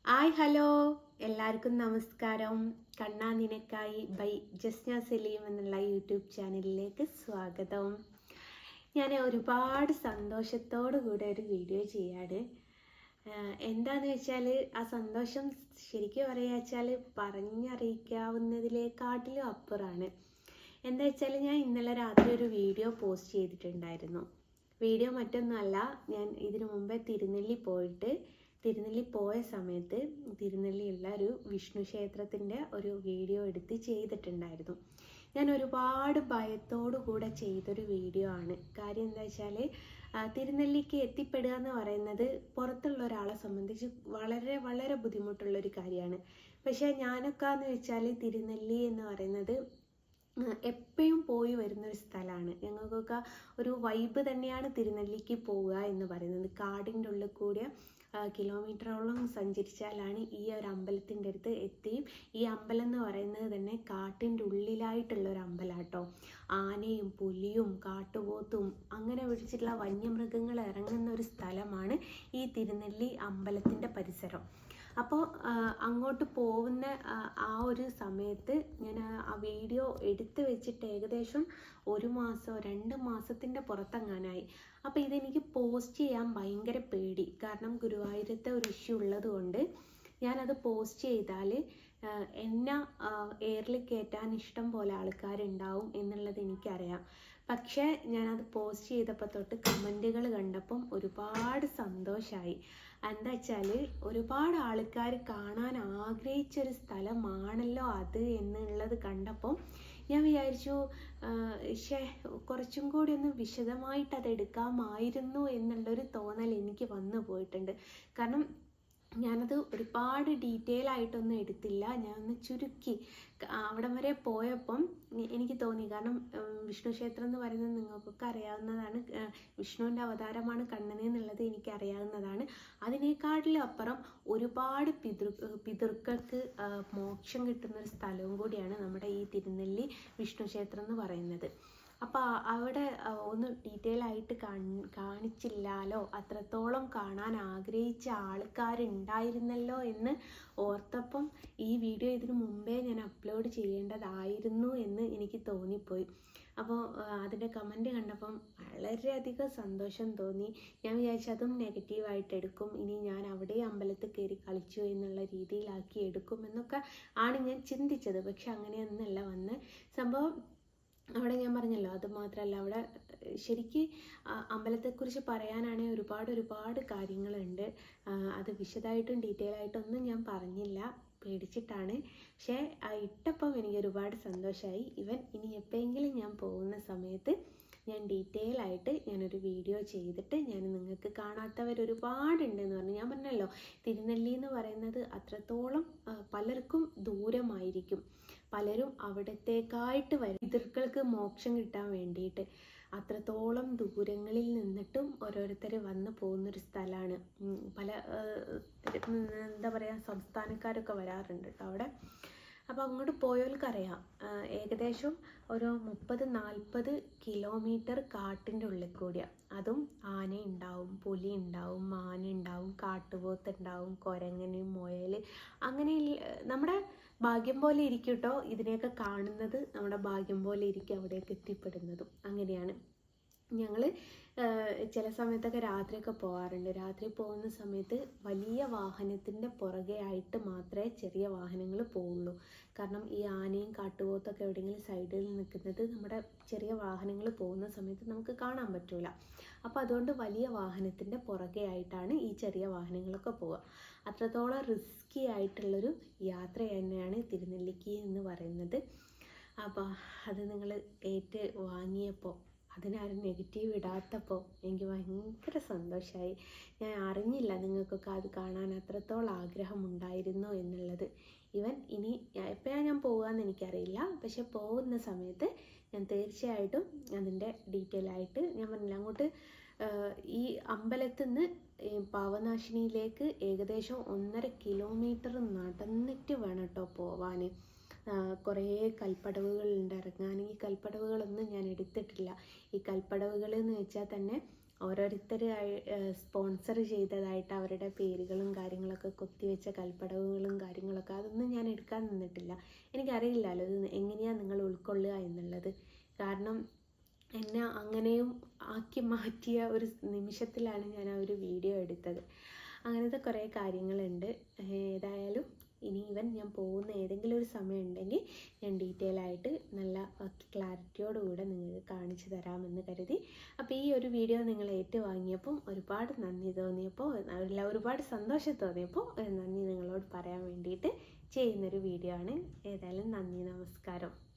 Hi hello എല്ലാവർക്കും നമസ്കാരം. കണ്ണാ നിനക്കായി ബൈ ജസ്ന സലീം എന്നുള്ള യൂട്യൂബ് ചാനലിലേക്ക് സ്വാഗതം. ഞാൻ ഒരുപാട് സന്തോഷത്തോടു കൂടെ ഒരു വീഡിയോ ചെയ്യാണ്. എന്താന്ന് വെച്ചാൽ ആ സന്തോഷം ശരിക്കും പറയുക വെച്ചാൽ പറഞ്ഞറിയിക്കാവുന്നതിലേക്കാട്ടിലും അപ്പുറമാണ്. എന്താ വെച്ചാൽ ഞാൻ ഇന്നലെ രാത്രി ഒരു വീഡിയോ പോസ്റ്റ് ചെയ്തിട്ടുണ്ടായിരുന്നു. വീഡിയോ മറ്റൊന്നുമല്ല, ഞാൻ ഇതിനു മുമ്പേ തിരുനെല്ലി പോയ സമയത്ത് തിരുനെല്ലിയുള്ള ഒരു വിഷ്ണു ക്ഷേത്രത്തിൻ്റെ ഒരു വീഡിയോ എടുത്ത് ചെയ്തിട്ടുണ്ടായിരുന്നു. ഞാൻ ഒരുപാട് ഭയത്തോടു കൂടെ ചെയ്തൊരു വീഡിയോ ആണ്. കാര്യം എന്താ വെച്ചാൽ തിരുനെല്ലിക്ക് എത്തിപ്പെടുക എന്ന് പറയുന്നത് പുറത്തുള്ള ഒരാളെ സംബന്ധിച്ച് വളരെ വളരെ ബുദ്ധിമുട്ടുള്ളൊരു കാര്യമാണ്. പക്ഷേ ഞാനൊക്കെ എന്ന് വെച്ചാൽ തിരുനെല്ലി എന്ന് പറയുന്നത് എപ്പോഴും പോയി വരുന്നൊരു സ്ഥലമാണ്. ഞങ്ങൾക്കൊക്കെ ഒരു വൈബ് തന്നെയാണ് തിരുനെല്ലിക്ക് പോവുക എന്ന് പറയുന്നത്. കാടിൻ്റെ ഉള്ളിൽ കൂടിയ കിലോമീറ്ററോളം സഞ്ചരിച്ചാലാണ് ഈ ഒരു അമ്പലത്തിൻ്റെ അടുത്ത് എത്തിയും. ഈ അമ്പലം എന്ന് പറയുന്നത് തന്നെ കാട്ടിൻ്റെ ഉള്ളിലായിട്ടുള്ള ഒരു അമ്പലമാട്ടോ. ആനയും പുലിയും കാട്ടുപോത്തും അങ്ങനെ പിടിച്ചിട്ടുള്ള വന്യമൃഗങ്ങൾ ഇറങ്ങുന്ന ഒരു സ്ഥലമാണ് ഈ തിരുനെല്ലി അമ്പലത്തിൻ്റെ പരിസരം. അപ്പോൾ അങ്ങോട്ട് പോകുന്ന ആ ഒരു സമയത്ത് ഞാൻ ആ വീഡിയോ എടുത്ത് വെച്ചിട്ട് ഏകദേശം 1 മാസം 2 മാസത്തിൻ്റെ പുറത്തെങ്ങാനായി. അപ്പോൾ ഇതെനിക്ക് പോസ്റ്റ് ചെയ്യാൻ ഭയങ്കര പേടി. കാരണം ഗുരുവായൂരത്തെ ഒരു ഇഷ്യൂ ഉള്ളത് കൊണ്ട് ഞാനത് പോസ്റ്റ് ചെയ്താൽ എന്നെ എയറിൽ കയറ്റാൻ ഇഷ്ടം പോലെ ആൾക്കാരുണ്ടാവും എന്നുള്ളത് എനിക്കറിയാം. പക്ഷേ ഞാനത് പോസ്റ്റ് ചെയ്തപ്പോൾ തൊട്ട് കമൻറ്റുകൾ കണ്ടപ്പം ഒരുപാട് സന്തോഷമായി. എന്താ വെച്ചാൽ ഒരുപാട് ആൾക്കാർ കാണാൻ ആഗ്രഹിച്ചൊരു സ്ഥലമാണല്ലോ അത് എന്നുള്ളത് കണ്ടപ്പം ഞാൻ വിചാരിച്ചു കുറച്ചും കൂടി ഒന്ന് വിശദമായിട്ട് അത് എടുക്കാമായിരുന്നു എന്നുള്ളൊരു തോന്നൽ എനിക്ക് വന്നു പോയിട്ടുണ്ട്. കാരണം ഞാനത് ഒരുപാട് ഡീറ്റെയിൽ ആയിട്ടൊന്നും എടുത്തില്ല, ഞാനൊന്ന് ചുരുക്കി. അവിടം വരെ പോയപ്പം എനിക്ക് തോന്നി, കാരണം വിഷ്ണു ക്ഷേത്രം എന്ന് പറയുന്നത് നിങ്ങൾക്കൊക്കെ അറിയാവുന്നതാണ്. വിഷ്ണുവിൻ്റെ അവതാരമാണ് കണ്ണൻ എന്നുള്ളത് എനിക്കറിയാവുന്നതാണ്. അതിനേക്കാട്ടിലും അപ്പുറം ഒരുപാട് പിതൃക്കൾക്ക് മോക്ഷം കിട്ടുന്നൊരു സ്ഥലവും കൂടിയാണ് നമ്മുടെ ഈ തിരുനെല്ലി വിഷ്ണു ക്ഷേത്രം എന്ന് പറയുന്നത്. അപ്പോൾ അവിടെ ഒന്ന് ഡീറ്റെയിൽ ആയിട്ട് കാണിച്ചില്ലാലോ, അത്രത്തോളം കാണാൻ ആഗ്രഹിച്ച ആൾക്കാരുണ്ടായിരുന്നല്ലോ എന്ന് ഓർത്തപ്പം ഈ വീഡിയോ ഇതിനു മുമ്പേ ഞാൻ അപ്ലോഡ് ചെയ്യേണ്ടതായിരുന്നു എന്ന് എനിക്ക് തോന്നിപ്പോയി. അപ്പോൾ അതിൻ്റെ കമൻറ്റ് കണ്ടപ്പം വളരെയധികം സന്തോഷം തോന്നി. ഞാൻ വിചാരിച്ചതും നെഗറ്റീവായിട്ട് എടുക്കും, ഇനി ഞാൻ അവിടെ അമ്പലത്തിൽ കയറി കളിച്ചു എന്നുള്ള രീതിയിലാക്കി എടുക്കും എന്നൊക്കെ ആണ് ഞാൻ ചിന്തിച്ചത്. പക്ഷെ അങ്ങനെയൊന്നല്ല വന്ന് സംഭവം. അവിടെ ഞാൻ പറഞ്ഞല്ലോ, അത് മാത്രമല്ല അവിടെ ശരിക്ക് അമ്പലത്തെക്കുറിച്ച് പറയാനാണെങ്കിൽ ഒരുപാട് കാര്യങ്ങളുണ്ട്. അത് വിശദമായിട്ടും ഡീറ്റെയിൽ ആയിട്ടൊന്നും ഞാൻ പറഞ്ഞില്ല, പേടിച്ചിട്ടാണ്. പക്ഷേ ഇട്ടപ്പം എനിക്ക് ഒരുപാട് സന്തോഷമായി. ഇനി എപ്പോഴെങ്കിലും ഞാൻ പോകുന്ന സമയത്ത് ഞാൻ ഡീറ്റെയിൽ ആയിട്ട് ഞാനൊരു വീഡിയോ ചെയ്തിട്ട് ഞാൻ നിങ്ങൾക്ക് കാണാത്തവർ ഒരുപാടുണ്ടെന്ന് പറഞ്ഞു. ഞാൻ പറഞ്ഞല്ലോ, തിരുനെല്ലി എന്ന് പറയുന്നത് അത്രത്തോളം പലർക്കും ദൂരമായിരിക്കും. പലരും അവിടത്തേക്കായിട്ട് വരും പിതൃക്കൾക്ക് മോക്ഷം കിട്ടാൻ വേണ്ടിയിട്ട്. അത്രത്തോളം ദൂരങ്ങളിൽ നിന്നിട്ടും ഓരോരുത്തർ വന്ന് പോകുന്നൊരു സ്ഥലമാണ്. പല എന്താ പറയുക, സംസ്ഥാനക്കാരൊക്കെ വരാറുണ്ട് കേട്ടോ അവിടെ. അപ്പോൾ അങ്ങോട്ട് പോയവർക്കറിയാം, ഏകദേശം ഒരു 30-40 കിലോമീറ്റർ കാട്ടിൻ്റെ ഉള്ളിൽ കൂടിയാണ്. അതും ആന ഉണ്ടാവും, പുലി ഉണ്ടാവും, മാൻ ഉണ്ടാവും, കാട്ടുപോത്ത് ഉണ്ടാവും, കുരങ്ങന്, മുയൽ, അങ്ങനെ നമ്മുടെ ഭാഗ്യം പോലെ ഇരിക്കും കേട്ടോ. ഇതിനെയൊക്കെ കാണുന്നത് നമ്മുടെ ഭാഗ്യം പോലെ ഇരിക്കും അവിടേക്ക് എത്തിപ്പെടുന്നതും. അങ്ങനെയാണ്. ഞങ്ങൾ ചില സമയത്തൊക്കെ രാത്രിയൊക്കെ പോകാറുണ്ട്. രാത്രി പോകുന്ന സമയത്ത് വലിയ വാഹനത്തിൻ്റെ പുറകെ ആയിട്ട് മാത്രമേ ചെറിയ വാഹനങ്ങൾ പോവുള്ളൂ. കാരണം ഈ ആനയും കാട്ടുപോത്തൊക്കെ എവിടെയെങ്കിലും സൈഡിൽ നിൽക്കുന്നത് നമ്മുടെ ചെറിയ വാഹനങ്ങൾ പോകുന്ന സമയത്ത് നമുക്ക് കാണാൻ പറ്റില്ല. അപ്പോൾ അതുകൊണ്ട് വലിയ വാഹനത്തിൻ്റെ പുറകെ ആയിട്ടാണ് ഈ ചെറിയ വാഹനങ്ങളൊക്കെ പോവുക. അത്രത്തോളം റിസ്കി ആയിട്ടുള്ളൊരു യാത്ര തന്നെയാണ് തിരുനെല്ലിക്ക് എന്ന് പറയുന്നത്. അപ്പോൾ അത് നിങ്ങൾ വാങ്ങിയപ്പോൾ അതിനാരും നെഗറ്റീവ് ഇടാത്തപ്പോൾ എനിക്ക് ഭയങ്കര സന്തോഷമായി. ഞാൻ അറിഞ്ഞില്ല നിങ്ങൾക്കൊക്കെ അത് കാണാൻ അത്രത്തോളം ആഗ്രഹമുണ്ടായിരുന്നു എന്നുള്ളത്. ഇനി എപ്പോഴാണ് ഞാൻ പോകുകയെന്ന് എനിക്കറിയില്ല. പക്ഷെ പോകുന്ന സമയത്ത് ഞാൻ തീർച്ചയായിട്ടും അതിൻ്റെ ഡീറ്റെയിൽ ആയിട്ട്, ഞാൻ പറഞ്ഞില്ല, അങ്ങോട്ട് ഈ അമ്പലത്തിൽ നിന്ന് പാവനാശിനിയിലേക്ക് ഏകദേശം 1.5 കിലോമീറ്റർ നടന്നിട്ട് വേണം കേട്ടോ പോവാൻ. കുറേ കൽപ്പടവുകളുണ്ട് ഇറങ്ങാൻ. ഈ കൽപ്പടവുകളൊന്നും ഞാൻ എടുത്തിട്ടില്ല. ഈ കൽപ്പടവുകൾ എന്ന് വെച്ചാൽ തന്നെ ഓരോരുത്തർ സ്പോൺസർ ചെയ്തതായിട്ട് അവരുടെ പേരുകളും കാര്യങ്ങളൊക്കെ കൊത്തിവെച്ച കൽപ്പടവുകളും കാര്യങ്ങളൊക്കെ അതൊന്നും ഞാൻ എടുക്കാൻ നിന്നിട്ടില്ല. എനിക്കറിയില്ലല്ലോ ഇത് എങ്ങനെയാണ് നിങ്ങൾ ഉൾക്കൊള്ളുക എന്നുള്ളത്. കാരണം എന്നെ അങ്ങനെയും ആക്കി മാറ്റിയ ഒരു നിമിഷത്തിലാണ് ഞാൻ ആ ഒരു വീഡിയോ എടുത്തത്. അങ്ങനത്തെ കുറേ കാര്യങ്ങളുണ്ട്. ഏതായാലും ഇനി ഞാൻ പോകുന്ന ഏതെങ്കിലും ഒരു സമയം ഉണ്ടെങ്കിൽ ഞാൻ ഡീറ്റെയിൽ ആയിട്ട് നല്ല ക്ലാരിറ്റിയോടുകൂടെ നിങ്ങൾക്ക് കാണിച്ചു തരാമെന്ന് കരുതി. അപ്പോൾ ഈ ഒരു വീഡിയോ നിങ്ങൾ ഏറ്റുവാങ്ങിയപ്പം ഒരുപാട് നന്ദി തോന്നിയപ്പോൾ, ഒരുപാട് സന്തോഷം തോന്നിയപ്പോൾ നന്ദി നിങ്ങളോട് പറയാൻ വേണ്ടിയിട്ട് ചെയ്യുന്നൊരു വീഡിയോ ആണ്. ഏതായാലും നന്ദി, നമസ്കാരം.